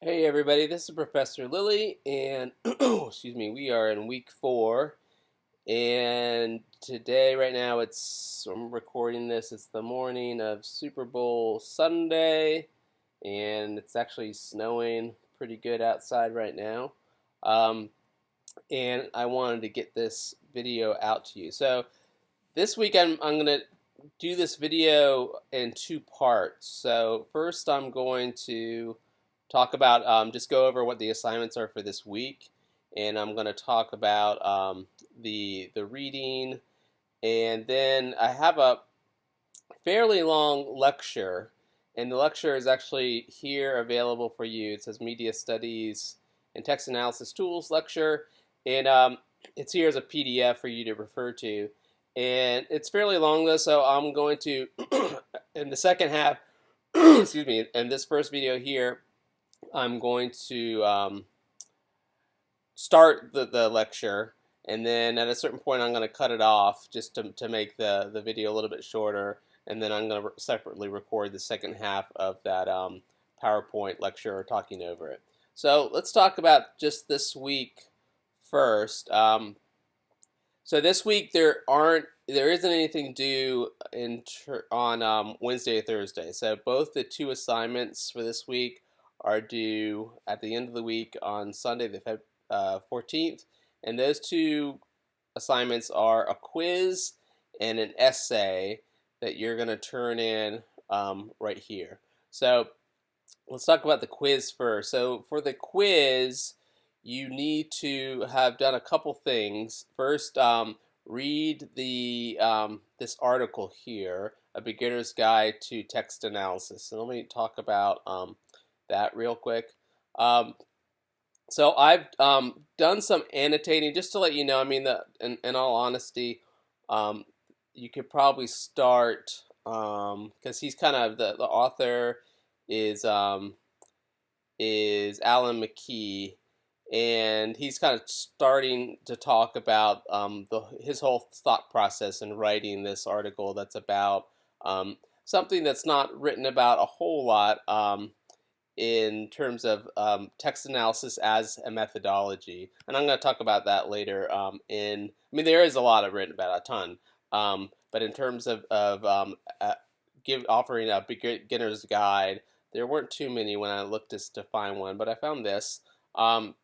Hey everybody, this is Professor Lillie, and excuse me, we are in week 4, and today, right now, I'm recording this. It's the morning of Super Bowl Sunday, and it's actually snowing pretty good outside right now. Um, and I wanted to get this video out to you. So this week, I'm gonna do this video in 2 parts. So first, I'm going to talk about just go over what the assignments are for this week, and I'm going to talk about the reading, and then I have a fairly long lecture, and the lecture is actually here available for you. It says Media Studies and Text Analysis Tools lecture, and it's here as a PDF for you to refer to. And it's fairly long though, so I'm going to, in the second half, excuse me, in this first video here, I'm going to start the lecture, and then at a certain point I'm going to cut it off just to make the video a little bit shorter, and then I'm going to separately record the second half of that PowerPoint lecture talking over it. So let's talk about just this week first. So this week there isn't anything due on Wednesday or Thursday. So both the two assignments for this week are due at the end of the week on Sunday, the 14th, and those two assignments are a quiz and an essay that you're going to turn in right here. So let's talk about the quiz first. So for the quiz, you need to have done a couple things. First, read this article here, A Beginner's Guide to Text Analysis. And let me talk about that real quick. So I've done some annotating just to let you know. I mean, in all honesty, you could probably start because he's kind of the author is Alan McKee, and he's kind of starting to talk about his whole thought process in writing this article that's about something that's not written about a whole lot in terms of text analysis as a methodology. And I'm going to talk about that later. There is a lot of written about, a ton. But in terms of offering a beginner's guide, there weren't too many when I looked to find one, but I found this. And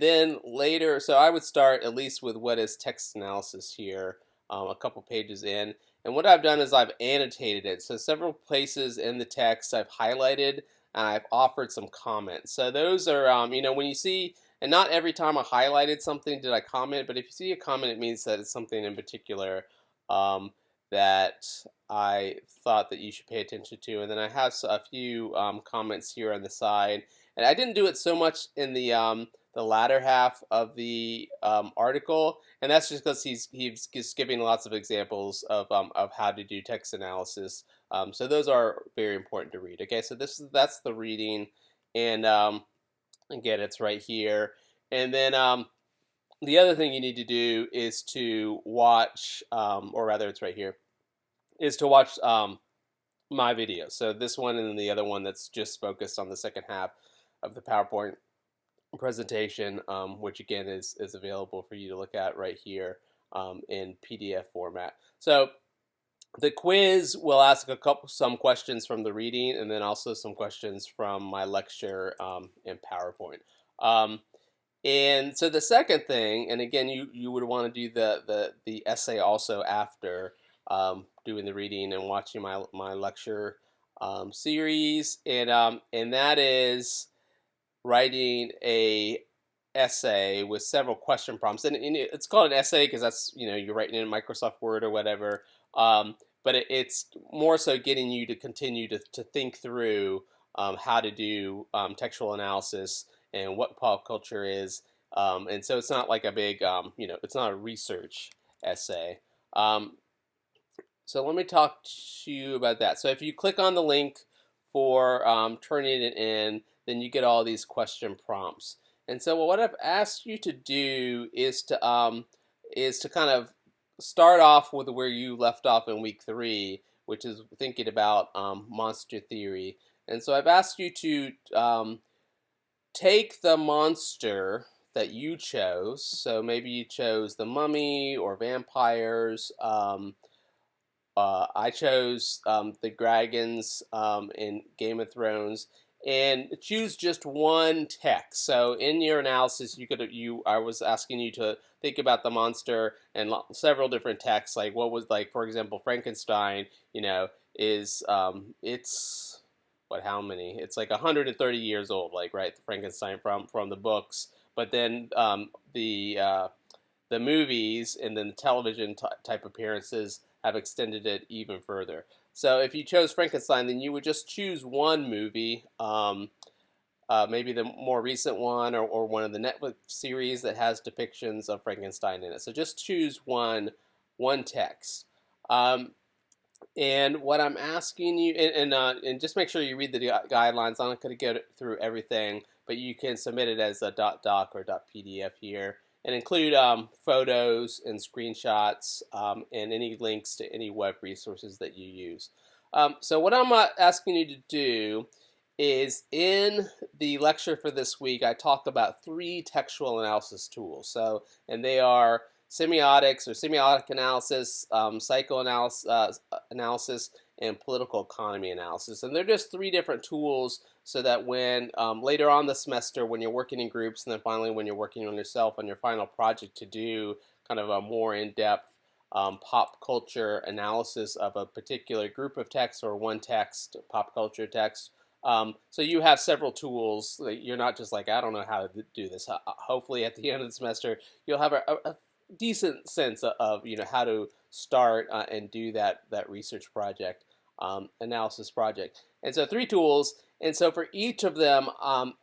then later, so I would start at least with what is text analysis here, a couple pages in. And what I've done is I've annotated it. So several places in the text I've highlighted, and I've offered some comments. So those are, when you see, and not every time I highlighted something did I comment, but if you see a comment, it means that it's something in particular that I thought that you should pay attention to. And then I have a few comments here on the side. And I didn't do it so much in the latter half of the article, and that's just because he's just giving lots of examples of how to do text analysis. So those are very important to read. Okay, so that's the reading, and again, it's right here. And then the other thing you need to do is to watch, or rather, it's right here, is to watch my video. So this one and then the other one that's just focused on the second half of the PowerPoint presentation, which again is available for you to look at right here in PDF format. So the quiz will ask some questions from the reading, and then also some questions from my lecture in PowerPoint. And so the second thing, and again, you would want to do the essay also after doing the reading and watching my lecture series, and that is writing a essay with several question prompts, and it's called an essay because that's you're writing in Microsoft Word or whatever. But it's more so getting you to continue to think through how to do textual analysis and what pop culture is, and so it's not like a big it's not a research essay. So let me talk to you about that. So if you click on the link for turning it in, then you get all these question prompts. And so what I've asked you to do is to kind of start off with where you left off in week 3, which is thinking about monster theory. And so I've asked you to take the monster that you chose. So maybe you chose the mummy or vampires. I chose the dragons in Game of Thrones, and choose just one text. So in your analysis, I was asking you to think about the monster and several different texts, like what was, like, for example, Frankenstein. Is it's what, how many? It's like 130 years old, like, right, Frankenstein from the books. But then the movies and then the television type appearances have extended it even further. So if you chose Frankenstein, then you would just choose one movie, maybe the more recent one, or one of the Netflix series that has depictions of Frankenstein in it. So just choose one text. Um, and what I'm asking you, and just make sure you read the guidelines. I'm not going to go through everything, but you can submit it as a .doc or .pdf here, and include photos and screenshots, and any links to any web resources that you use. So what I'm asking you to do is, in the lecture for this week, I talk about 3 textual analysis tools. And they are semiotics or semiotic analysis, psychoanalysis, analysis, and political economy analysis. And they're just 3 different tools, so that when later on the semester, when you're working in groups, and then finally when you're working on yourself on your final project to do kind of a more in-depth pop culture analysis of a particular group of texts or one text, pop culture text. So you have several tools. You're not just like, I don't know how to do this. Hopefully at the end of the semester, you'll have a decent sense of how to start and do that research project, analysis project. And so 3 tools. And so for each of them,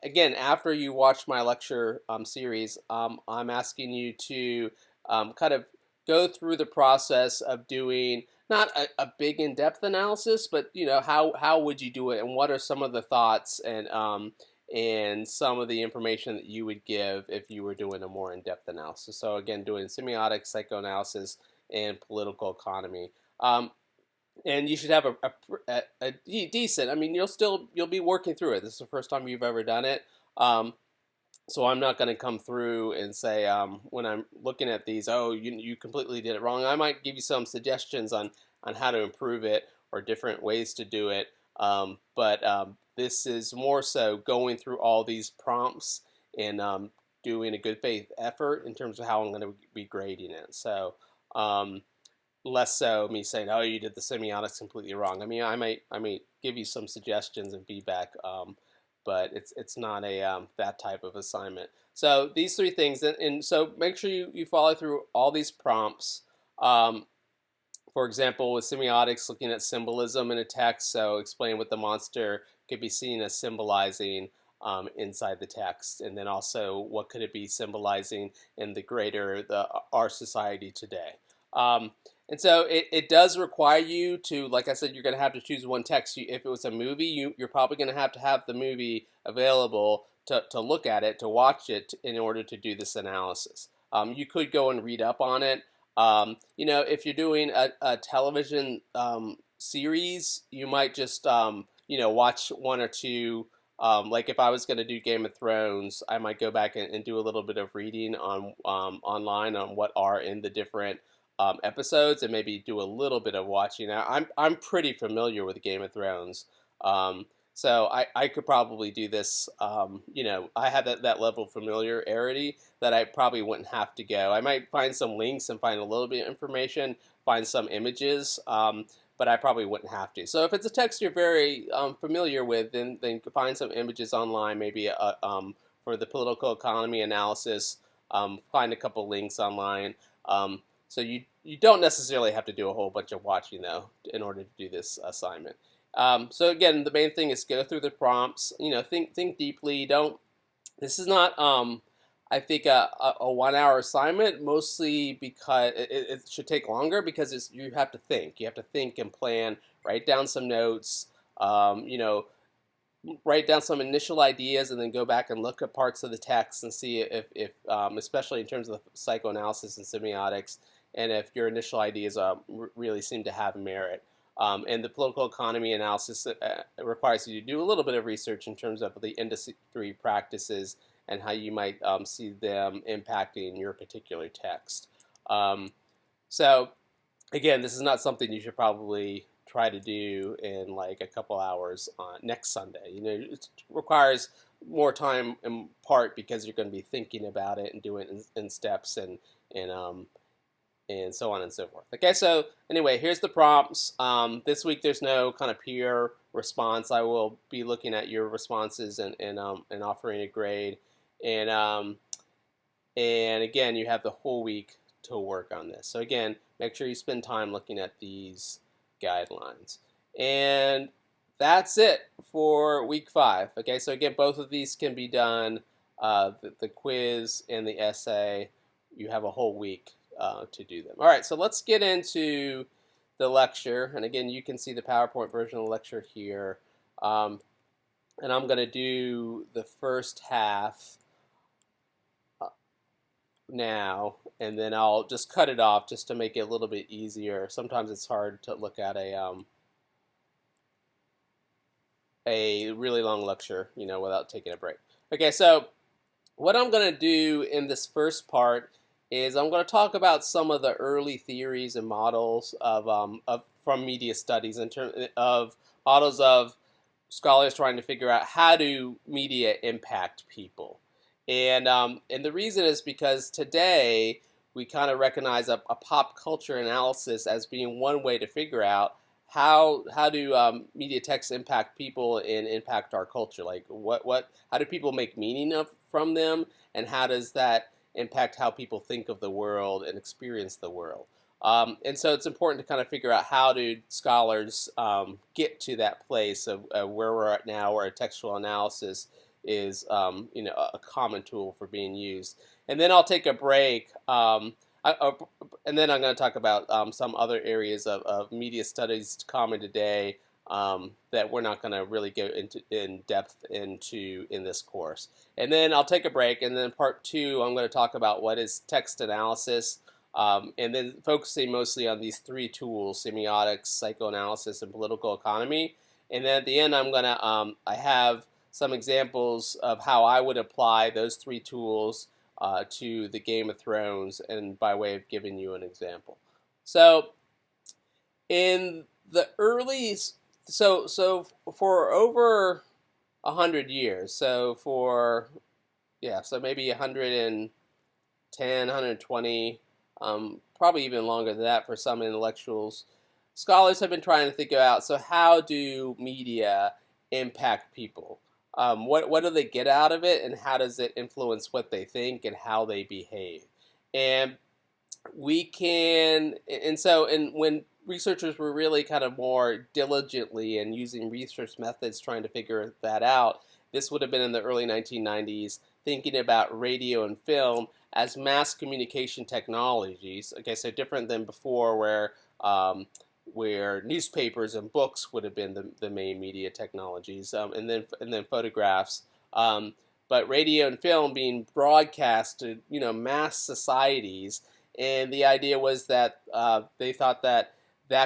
again, after you watch my lecture series, I'm asking you to kind of go through the process of doing not a big in-depth analysis, but how would you do it, and what are some of the thoughts and some of the information that you would give if you were doing a more in-depth analysis. So again, doing semiotics, psychoanalysis, and political economy. And you should have a decent. I mean, you'll be working through it. This is the first time you've ever done it. So I'm not going to come through and say, when I'm looking at these, oh, you completely did it wrong. I might give you some suggestions on how to improve it, or different ways to do it. But this is more so going through all these prompts and doing a good faith effort in terms of how I'm going to be grading it. So less so me saying, oh, you did the semiotics completely wrong. I mean, I might give you some suggestions and feedback. But it's not a that type of assignment. So these 3 things, and so make sure you follow through all these prompts. For example, with semiotics, looking at symbolism in a text, so explain what the monster could be seen as symbolizing inside the text, and then also what could it be symbolizing in our society today. And so it does require you to, like I said, you're going to have to choose one text. If it was a movie, you're probably going to have the movie available to look at it, to watch it, in order to do this analysis. You could go and read up on it. If you're doing a television series, you might just watch 1 or 2. Like if I was going to do Game of Thrones, I might go back and do a little bit of reading on online on what are in the different episodes, and maybe do a little bit of watching. Now, I'm pretty familiar with Game of Thrones, so I could probably do this. I have that level of familiarity that I probably wouldn't have to go. I might find some links and find a little bit of information, find some images, but I probably wouldn't have to. So if it's a text you're very familiar with, then find some images online, maybe for the political economy analysis. Find a couple links online. So you don't necessarily have to do a whole bunch of watching, though, in order to do this assignment. So again, the main thing is go through the prompts. Think deeply. This is not, I think, a 1-hour assignment, mostly because it should take longer, because you have to think. You have to think and plan. Write down some notes. Write down some initial ideas, and then go back and look at parts of the text and see if especially in terms of psychoanalysis and semiotics, and if your initial ideas really seem to have merit. And the political economy analysis requires you to do a little bit of research in terms of the industry practices and how you might see them impacting your particular text. Um, so again, this is not something you should probably try to do in like a couple hours on next Sunday. It requires more time in part because you're going to be thinking about it and doing it in steps and and so on and so forth. Okay, so anyway, here's the prompts. This week there's no kind of peer response. I will be looking at your responses and offering a grade. And and again, you have the whole week to work on this. So again, make sure you spend time looking at these guidelines. And that's it for week 5. Okay, so again, both of these can be done, the quiz and the essay. You have a whole week to do them. All right, so let's get into the lecture. And again, you can see the PowerPoint version of the lecture here. And I'm going to do the first half now, and then I'll just cut it off just to make it a little bit easier. Sometimes it's hard to look at a really long lecture, without taking a break. Okay, so what I'm going to do in this first part is I'm going to talk about some of the early theories and models of from media studies in terms of models of scholars trying to figure out how do media impact people. And the reason is because today we kind of recognize a pop culture analysis as being one way to figure out how do media texts impact people and impact our culture. Like how do people make meaning from them, and how does that impact how people think of the world and experience the world. And so it's important to kind of figure out how do scholars get to that place of where we're at now, where a textual analysis is a common tool for being used. And then I'll take a break, and then I'm going to talk about some other areas of media studies common today that we're not going to really go in depth into in this course. And then I'll take a break, and then part 2 I'm going to talk about what is text analysis, and then focusing mostly on these 3 tools: semiotics, psychoanalysis, and political economy. And then at the end I'm going to I have some examples of how I would apply those 3 tools to the Game of Thrones, and by way of giving you an example. So in the early, so for over 100 years, so maybe 110, 120, probably even longer than that for some intellectuals, scholars have been trying to think about, so how do media impact people? What do they get out of it, and how does it influence what they think and how they behave? And when researchers were really kind of more diligently and using research methods trying to figure that out, this would have been in the early 1990s, thinking about radio and film as mass communication technologies. Okay, so different than before, where newspapers and books would have been the main media technologies, and then photographs. But radio and film being broadcast to mass societies, and the idea was that they thought that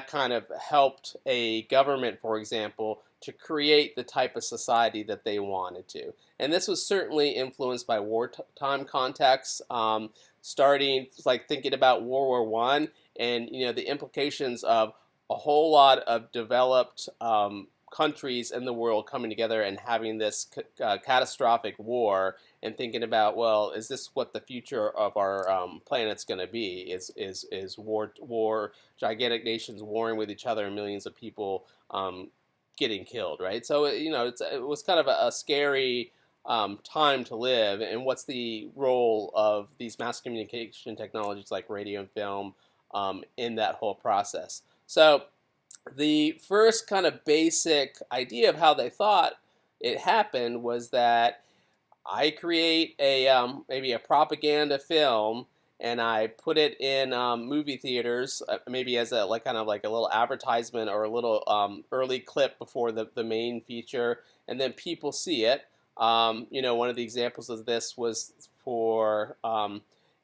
kind of helped a government, for example, to create the type of society that they wanted to. And this was certainly influenced by wartime contexts, starting like thinking about World War One, and the implications of a whole lot of developed countries in the world coming together and having this catastrophic war, and thinking about, well, is this what the future of our planet's going to be? Is war, gigantic nations warring with each other, and millions of people getting killed, right? So it was kind of a scary time to live. And what's the role of these mass communication technologies like radio and film in that whole process? So the first kind of basic idea of how they thought it happened was that I create maybe a propaganda film, and I put it in movie theaters, maybe as a kind of like a little advertisement or a little early clip before the main feature, and then people see it. One of the examples of this was for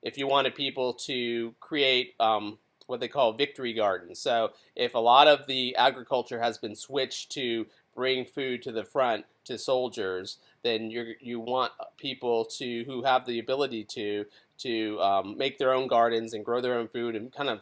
if you wanted people to create what they call victory gardens. So if a lot of the agriculture has been switched to bring food to the front to soldiers, then you want people to who have the ability to make their own gardens and grow their own food and kind of,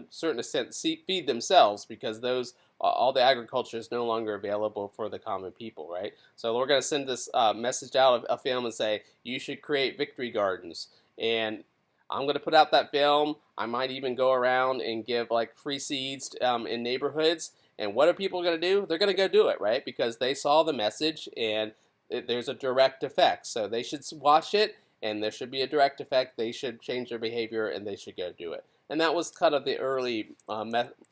certain extent feed themselves, because those all the agriculture is no longer available for the common people, right? So we're going to send this message out of a film and say you should create victory gardens, and I'm going to put out that film. I might even go around and give like free seeds in neighborhoods. And what are people going to do? They're going to go do it, right? Because they saw the message and there's a direct effect. So they should watch it, and there should be a direct effect. They should change their behavior, and they should go do it. And that was kind of the early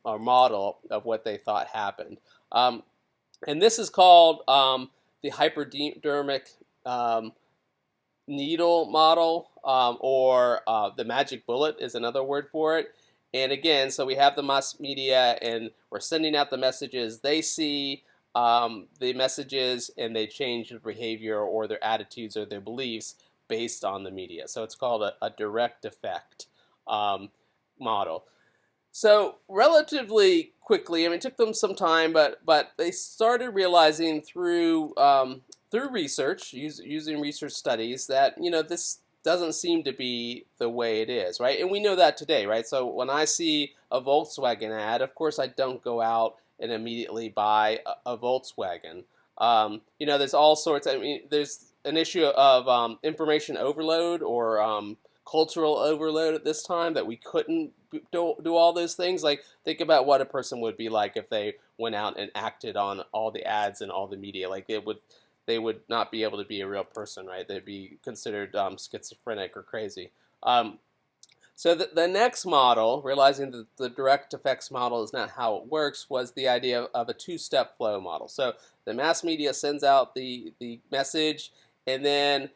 model of what they thought happened. And this is called the hypodermic needle model, or the magic bullet is another word for it. And again, so we have the mass media, and we're sending out the messages. They see the messages, and they change their behavior or their attitudes or their beliefs based on the media. So it's called a direct effect model. So relatively quickly, I mean, it took them some time, but they started realizing through research, using research studies, that this doesn't seem to be the way it is, right? And we know that today, right? So when I see a Volkswagen ad, of course I don't go out and immediately buy a Volkswagen. There's all sorts. I mean, there's an issue of information overload or cultural overload at this time, that we couldn't do all those things. Like, think about what a person would be like if they went out and acted on all the ads and all the media. Like, they would not be able to be a real person, right? They'd be considered schizophrenic or crazy. So the next model, realizing that the direct effects model is not how it works, was the idea of a two-step flow model. So the mass media sends out the message, and then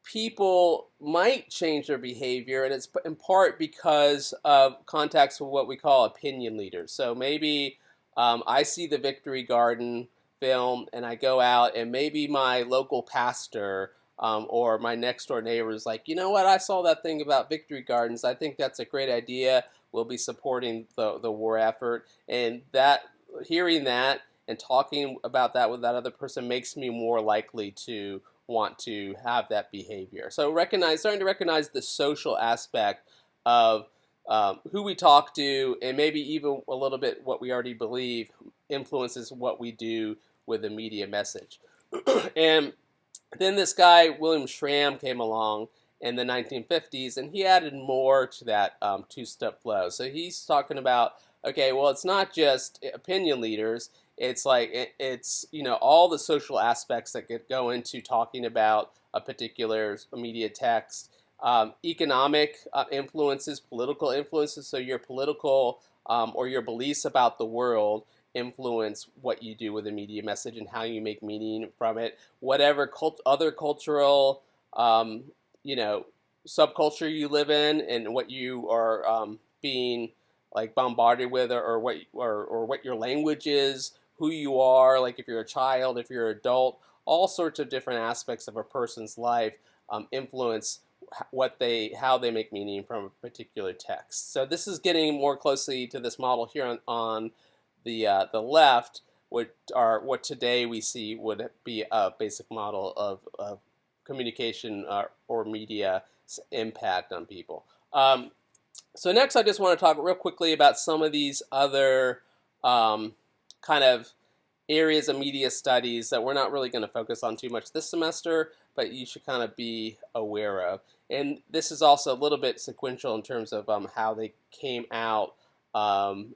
people might change their behavior, and it's in part because of contacts with what we call opinion leaders. So maybe I see the Victory Garden film, and I go out, and maybe my local pastor or my next door neighbor is like, you know what, I saw that thing about Victory Gardens. I think that's a great idea. We'll be supporting the war effort. And that, hearing that and talking about that with that other person makes me more likely to want to have that behavior. So starting to recognize the social aspect of who we talk to, and maybe even a little bit what we already believe influences what we do with the media message. And then this guy, William Schramm, came along in the 1950s, and he added more to that two-step flow. So he's talking about, okay, well, it's not just opinion leaders. It's like it's all the social aspects that go into talking about a particular media text, economic influences, political influences. So your political or your beliefs about the world influence what you do with a media message and how you make meaning from it. Whatever other cultural, subculture you live in, and what you are being like bombarded with, or what your language is, who you are, like if you're a child, if you're an adult, all sorts of different aspects of a person's life influence how they make meaning from a particular text. So this is getting more closely to this model here on the left, what today we see would be a basic model of communication or media impact on people. So next, I just want to talk real quickly about some of these other kind of areas of media studies that we're not really going to focus on too much this semester, but you should kind of be aware of. And this is also a little bit sequential in terms of how they came out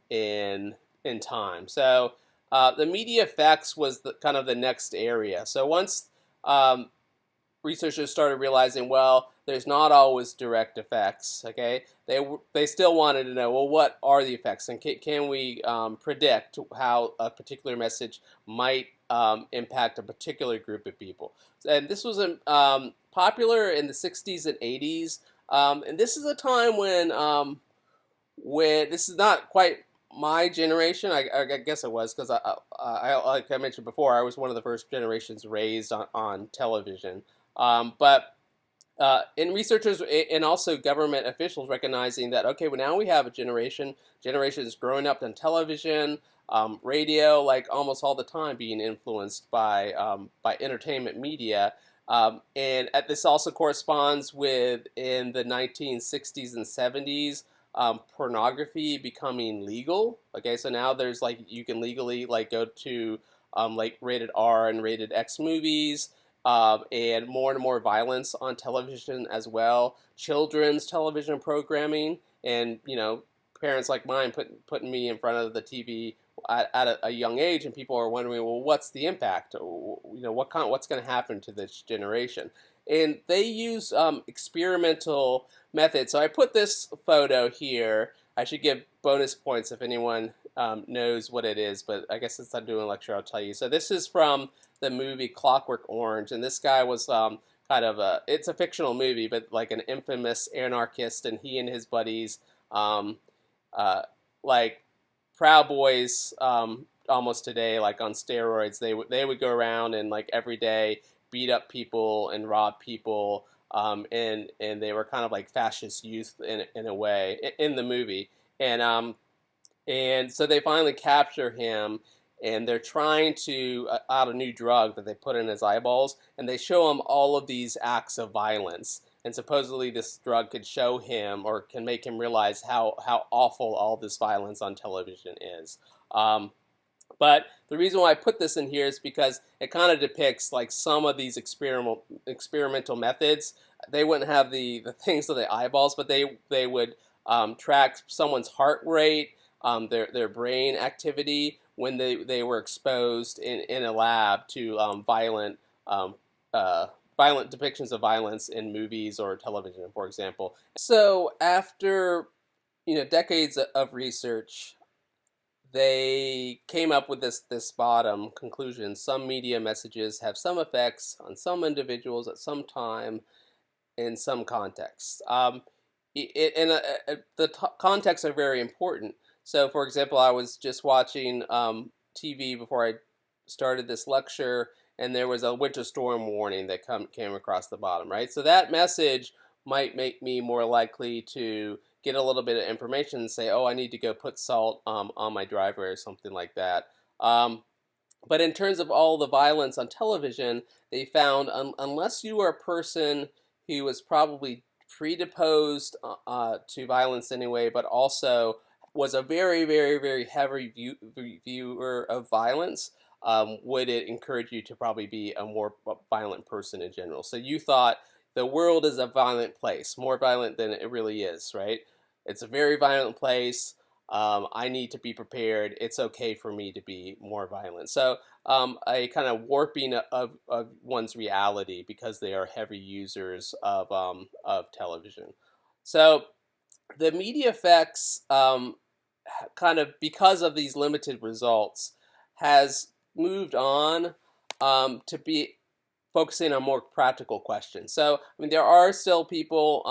in time. So the media effects was kind of the next area. So once researchers started realizing, well, there's not always direct effects. Okay, they still wanted to know, well, what are the effects, and can we predict how a particular message might impact a particular group of people? And this was popular in the 60s and 80s, and this is a time when this is not quite my generation. I guess it was, because I like I mentioned before, I was one of the first generations raised on television. But and researchers and also government officials recognizing that, okay, well, now we have a generations growing up on television, radio, like almost all the time being influenced by entertainment media. This also corresponds with in the 1960s and 70s, pornography becoming legal. Okay, so now there's like you can legally like go to like rated R and rated X movies, and more violence on television as well. Children's television programming, and parents like mine putting me in front of the TV at a young age, and people are wondering, well, what's the impact? What's going to happen to this generation? And they use experimental methods. So I put this photo here. I should give bonus points if anyone knows what it is, but I guess since I'm doing a lecture, I'll tell you. So this is from the movie Clockwork Orange, and this guy was kind of it's a fictional movie, but like an infamous anarchist, and he and his buddies, um, like Proud Boys, almost today, like on steroids. They would go around and like every day beat up people and rob people, and they were kind of like fascist youth in a way in the movie, and so they finally capture him, and they're trying to out a new drug that they put in his eyeballs, and they show him all of these acts of violence. And supposedly this drug could show him or can make him realize how awful all this violence on television is. But the reason why I put this in here is because it kind of depicts like some of these experimental methods. They wouldn't have the things of the eyeballs, but they would track someone's heart rate, their brain activity when they were exposed in a lab to um, violent depictions of violence in movies or television, for example. So after decades of research, they came up with this bottom conclusion: some media messages have some effects on some individuals at some time in some contexts. The contexts are very important. So, for example, I was just watching TV before I started this lecture, and there was a winter storm warning that came across the bottom, right? So that message might make me more likely to get a little bit of information and say, oh, I need to go put salt on my driveway or something like that. But in terms of all the violence on television, they found unless you are a person who was probably predisposed to violence anyway, but also was a very, very, very heavy viewer of violence, would it encourage you to probably be a more violent person in general. So you thought the world is a violent place, more violent than it really is, right? It's a very violent place. I need to be prepared. It's okay for me to be more violent. So a kind of warping of one's reality because they are heavy users of television. So the media effects, kind of because of these limited results, has moved on to be focusing on more practical questions. So, I mean, there are still people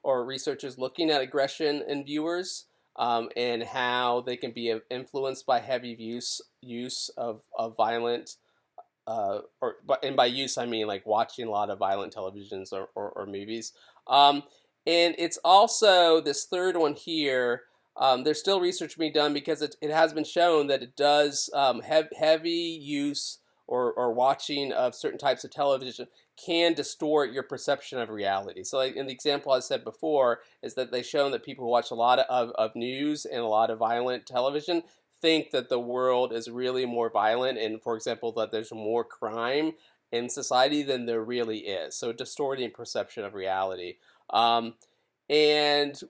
or researchers looking at aggression in viewers, and how they can be influenced by heavy use of violent, and by use I mean like watching a lot of violent televisions or movies. And it's also this third one here. There's still research being done because it has been shown that it does heavy use or watching of certain types of television can distort your perception of reality. So like in the example I said before is that they've shown that people who watch a lot of news and a lot of violent television think that the world is really more violent, and for example that there's more crime in society than there really is. So distorting perception of reality. And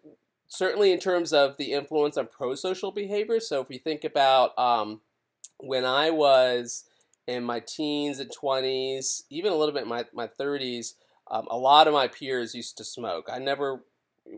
certainly in terms of the influence on pro-social behavior. So if we think about when I was in my teens and 20s, even a little bit in my 30s, a lot of my peers used to smoke. I never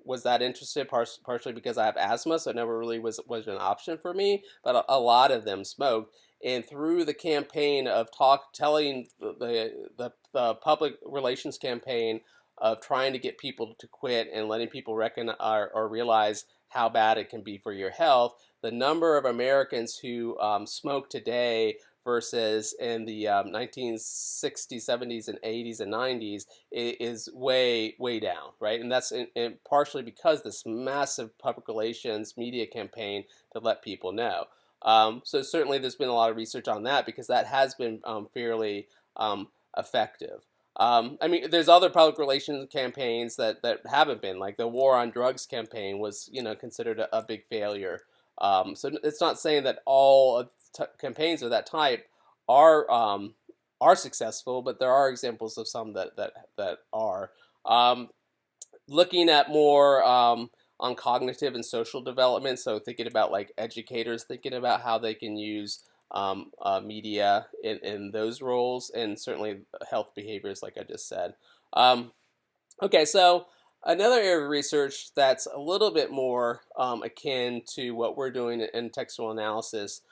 was that interested, partially because I have asthma, so it never really was an option for me. But a lot of them smoked, and through the campaign of telling the public relations campaign of trying to get people to quit and letting people recognize or realize how bad it can be for your health, the number of Americans who smoke today versus in the 1960s, 70s, and 80s and 90s is way down, right? And that's partially because this massive public relations media campaign to let people know. So certainly there's been a lot of research on that because that has been fairly effective. I mean, there's other public relations campaigns that haven't been, like the war on drugs campaign was, considered a big failure. So it's not saying that all campaigns of that type are are successful, but there are examples of some that are. Um, Looking at more on cognitive and social development, so thinking about like educators thinking about how they can use media in those roles, and certainly health behaviors, like I just said. Um, okay, so another area of research that's a little bit more akin to what we're doing in textual analysis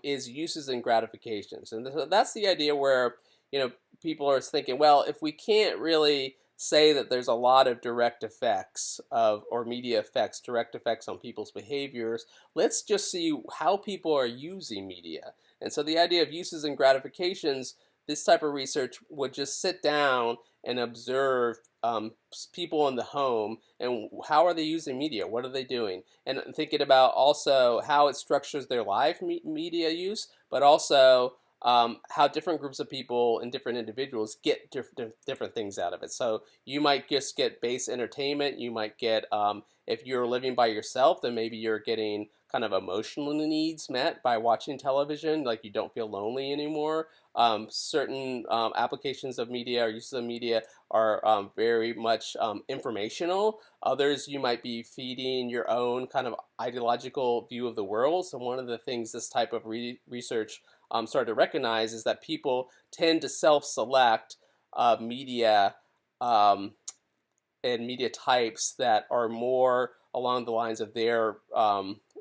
is uses and gratifications, and that's the idea where you know people are thinking, well, if we can't really say that there's a lot of direct effects of or media effects, direct effects on people's behaviors, let's just see how people are using media. And so the idea of uses and gratifications, this type of research would just sit down and observe people in the home and how are they using media, what are they doing, and thinking about also how it structures their live media use, but also how different groups of people and different individuals get different things out of it. So you might just get base entertainment. You might get, if you're living by yourself, then maybe you're getting kind of emotional needs met by watching television, like you don't feel lonely anymore. Certain applications of media or uses of media are very much informational. Others, you might be feeding your own kind of ideological view of the world. So one of the things this type of research started to recognize is that people tend to self-select media um, and media types that are more along the lines of their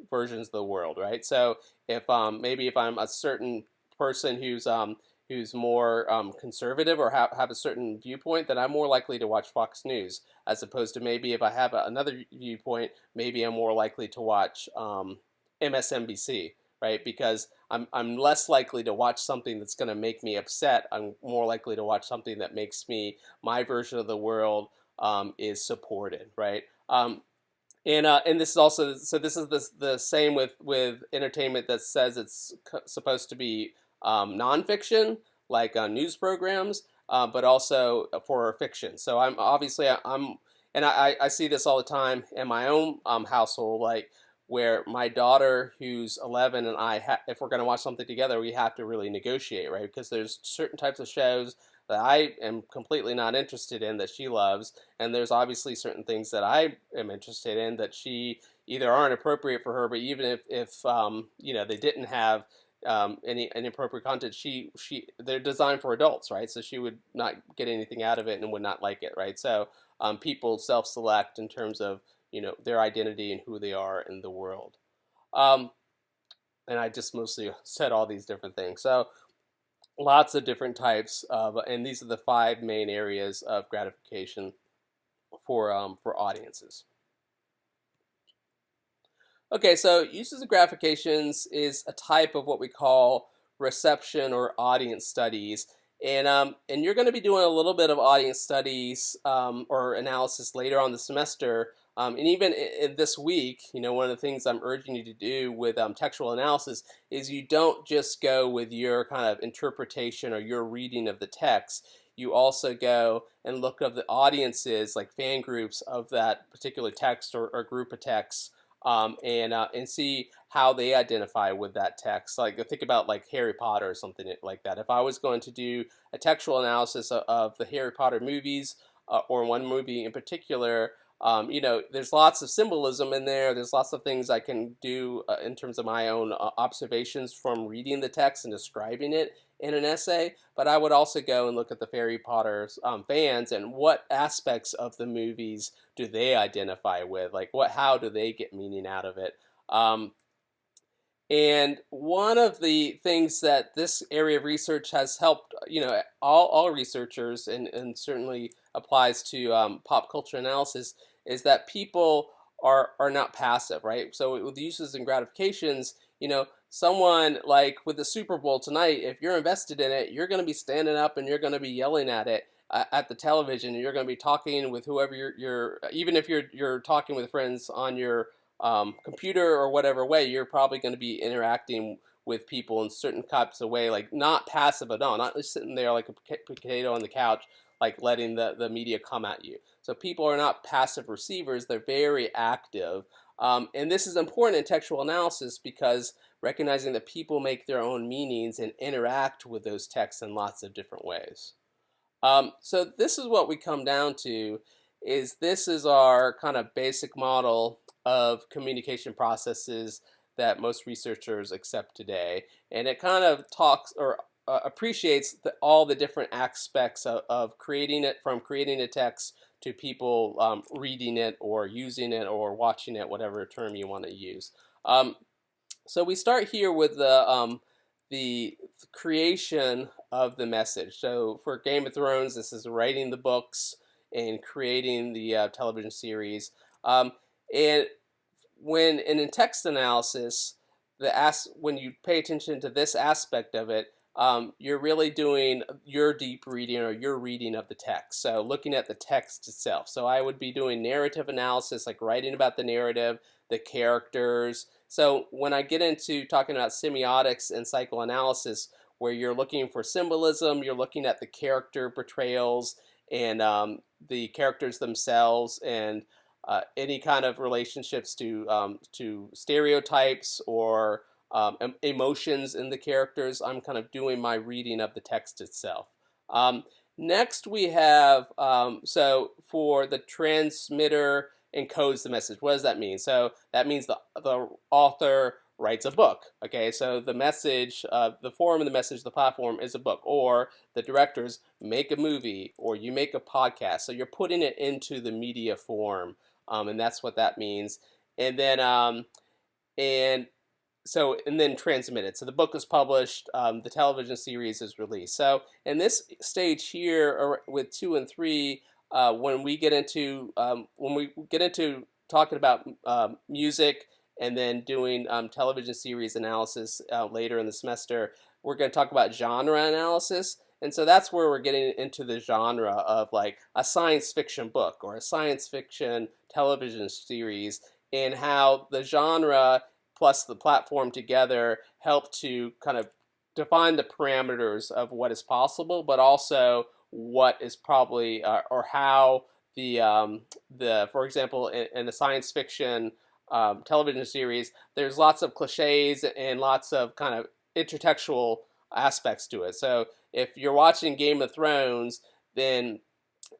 versions of the world, right? So if maybe if I'm a certain person who's more conservative or have a certain viewpoint, then I'm more likely to watch Fox News, as opposed to maybe if I have another viewpoint, maybe I'm more likely to watch MSNBC, right? Because I'm less likely to watch something that's going to make me upset. I'm more likely to watch something that makes me, my version of the world is supported, right? And this is also, so this is the same with entertainment that says it's supposed to be nonfiction, like news programs, but also for fiction. So I'm obviously I'm and I see this all the time in my own household, like where my daughter who's 11 and if we're going to watch something together, we have to really negotiate, right? Because there's certain types of shows that I am completely not interested in that she loves, and there's obviously certain things that I am interested in that she either aren't appropriate for her, but even if they didn't have any inappropriate content, they're designed for adults, right? So she would not get anything out of it and would not like it, right? So people self-select in terms of their identity and who they are in the world. Um, and I just mostly said all these different things. So lots of different types of, and these are the five main areas of gratification for audiences. Okay, so uses of gratifications is a type of what we call reception or audience studies. And you're going to be doing a little bit of audience studies or analysis later on the semester. And even in this week, one of the things I'm urging you to do with textual analysis is you don't just go with your kind of interpretation or your reading of the text. You also go and look at the audiences, like fan groups of that particular text or group of texts, and see how they identify with that text. Like think about like Harry Potter or something like that. If I was going to do a textual analysis of the Harry Potter movies or one movie in particular, there's lots of symbolism in there. There's lots of things I can do in terms of my own observations from reading the text and describing it in an essay. But I would also go and look at the Harry Potter fans and what aspects of the movies do they identify with? Like how do they get meaning out of it? And one of the things that this area of research has helped, all researchers, and certainly applies to pop culture analysis, is that people are not passive, right? So with uses and gratifications, someone like with the Super Bowl tonight, if you're invested in it, you're going to be standing up and you're going to be yelling at it at the television. You're going to be talking with whoever you're even if you're talking with friends on your computer or whatever way, you're probably going to be interacting with people in certain types of way, like not passive at all, not just sitting there like a potato on the couch, like letting the media come at you. So people are not passive receivers; they're very active. And this is important in textual analysis because recognizing that people make their own meanings and interact with those texts in lots of different ways. So this is what we come down to, is this is our kind of basic model of communication processes that most researchers accept today. And it kind of talks or appreciates all the different aspects of creating it, from creating a text to people reading it or using it or watching it, whatever term you want to use. So we start here with the creation of the message. So for Game of Thrones, this is writing the books and creating the television series. And when in text analysis, when you pay attention to this aspect of it, you're really doing your deep reading or your reading of the text. So looking at the text itself. So I would be doing narrative analysis, like writing about the narrative, the characters. So when I get into talking about semiotics and psychoanalysis, where you're looking for symbolism, you're looking at the character portrayals and the characters themselves, and any kind of relationships to stereotypes or emotions in the characters. I'm kind of doing my reading of the text itself. Next we have, so for the transmitter encodes the message. What does that mean? So that means the author writes a book. Okay, so the message, the form of the message, the platform is a book, or the directors make a movie, or you make a podcast. So you're putting it into the media form, and that's what that means. And then and then transmitted. So the book is published, the television series is released. So in this stage here, with 2 and 3, when we get into talking about music and then doing television series analysis later in the semester, we're going to talk about genre analysis. And so that's where we're getting into the genre of like a science fiction book or a science fiction television series, and how the genre plus the platform together help to kind of define the parameters of what is possible, but also what is probably or how the for example in a science fiction television series, there's lots of cliches and lots of kind of intertextual aspects to it. So if you're watching Game of Thrones, then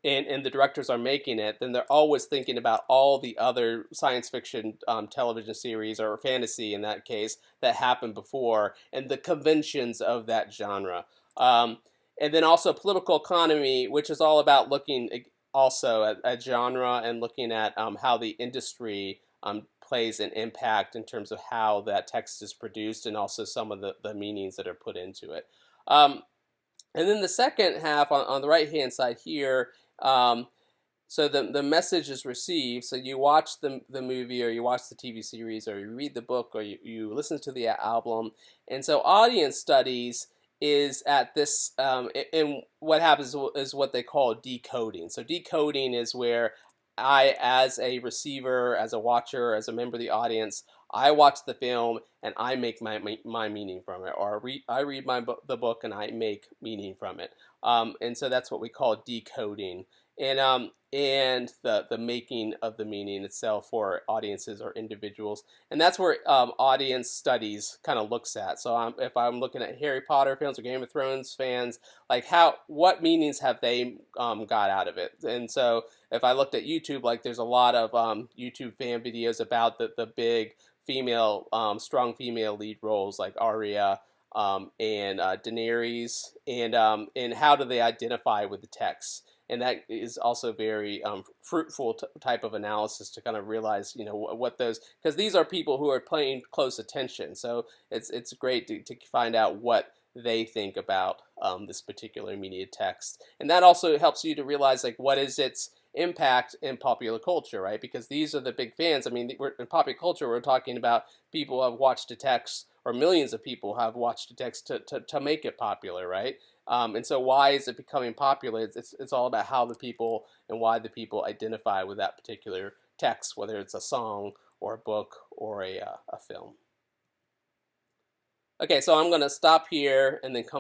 and the directors are making it, then they're always thinking about all the other science fiction television series, or fantasy in that case, that happened before, and the conventions of that genre. And then also political economy, which is all about looking also at genre and looking at how the industry plays an impact in terms of how that text is produced, and also some of the meanings that are put into it. And then the second half on the right-hand side here, so the message is received. So you watch the movie, or you watch the TV series, or you read the book, or you listen to the album. And so audience studies is at this, and what happens is what they call decoding. So decoding is where I, as a receiver, as a watcher, as a member of the audience, I watch the film and I make my meaning from it, or I read the book and I make meaning from it. And so that's what we call decoding, and the making of the meaning itself for audiences or individuals. And that's where audience studies kind of looks at. So if I'm looking at Harry Potter fans or Game of Thrones fans, like what meanings have they got out of it? And so if I looked at YouTube, like there's a lot of YouTube fan videos about the big female, strong female lead roles like Arya and Daenerys, and how do they identify with the text? And that is also very fruitful type of analysis to kind of realize, what those, because these are people who are paying close attention. So it's great to find out what they think about this particular media text, and that also helps you to realize like what is its impact in popular culture, right? Because these are the big fans. I mean, in popular culture, we're talking about people who have watched a text or millions of people have watched a text to make it popular, right? And so why is it becoming popular? It's all about how the people and why the people identify with that particular text, whether it's a song or a book or a film. Okay, so I'm going to stop here and then come